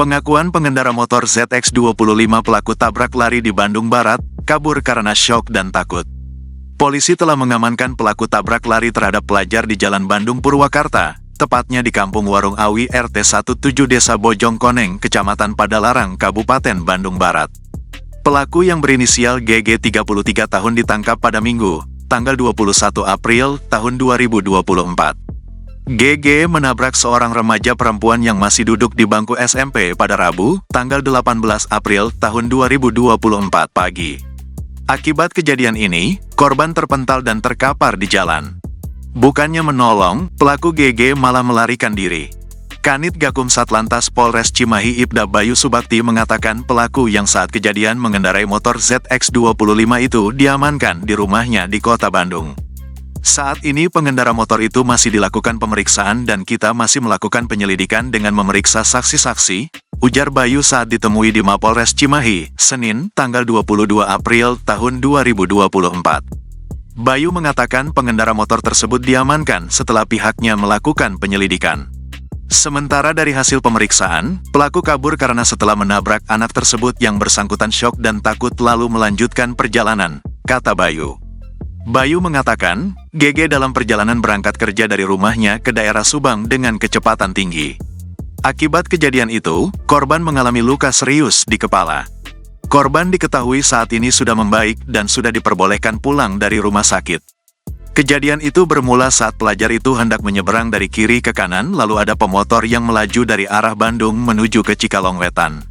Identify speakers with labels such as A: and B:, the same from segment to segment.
A: Pengakuan pengendara motor ZX25 pelaku tabrak lari di Bandung Barat, kabur karena syok dan takut. Polisi telah mengamankan pelaku tabrak lari terhadap pelajar di Jalan Bandung Purwakarta, tepatnya di Kampung Warung Awi RT 17 Desa Bojongkoneng, Kecamatan Padalarang, Kabupaten Bandung Barat. Pelaku yang berinisial GG 33 tahun ditangkap pada Minggu, tanggal 21 April tahun 2024. GG menabrak seorang remaja perempuan yang masih duduk di bangku SMP pada Rabu, tanggal 18 April tahun 2024 pagi. Akibat kejadian ini, korban terpental dan terkapar di jalan. Bukannya menolong, pelaku GG malah melarikan diri. Kanit Gakum Satlantas Polres Cimahi Ibda Bayu Subakti mengatakan pelaku yang saat kejadian mengendarai motor ZX25 itu diamankan di rumahnya di Kota Bandung. Saat ini pengendara motor itu masih dilakukan pemeriksaan dan kita masih melakukan penyelidikan dengan memeriksa saksi-saksi, ujar Bayu saat ditemui di Mapolres Cimahi, Senin, tanggal 22 April tahun 2024. Bayu mengatakan pengendara motor tersebut diamankan setelah pihaknya melakukan penyelidikan. Sementara dari hasil pemeriksaan, pelaku kabur karena setelah menabrak anak tersebut yang bersangkutan syok dan takut lalu melanjutkan perjalanan, kata Bayu. Bayu mengatakan, GG dalam perjalanan berangkat kerja dari rumahnya ke daerah Subang dengan kecepatan tinggi. Akibat kejadian itu, korban mengalami luka serius di kepala. Korban diketahui saat ini sudah membaik dan sudah diperbolehkan pulang dari rumah sakit. Kejadian itu bermula saat pelajar itu hendak menyeberang dari kiri ke kanan lalu ada pemotor yang melaju dari arah Bandung menuju ke Cikalongwetan.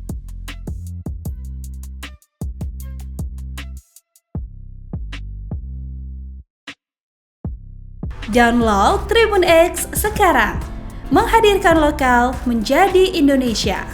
B: Download Tribun X sekarang, menghadirkan lokal menjadi Indonesia.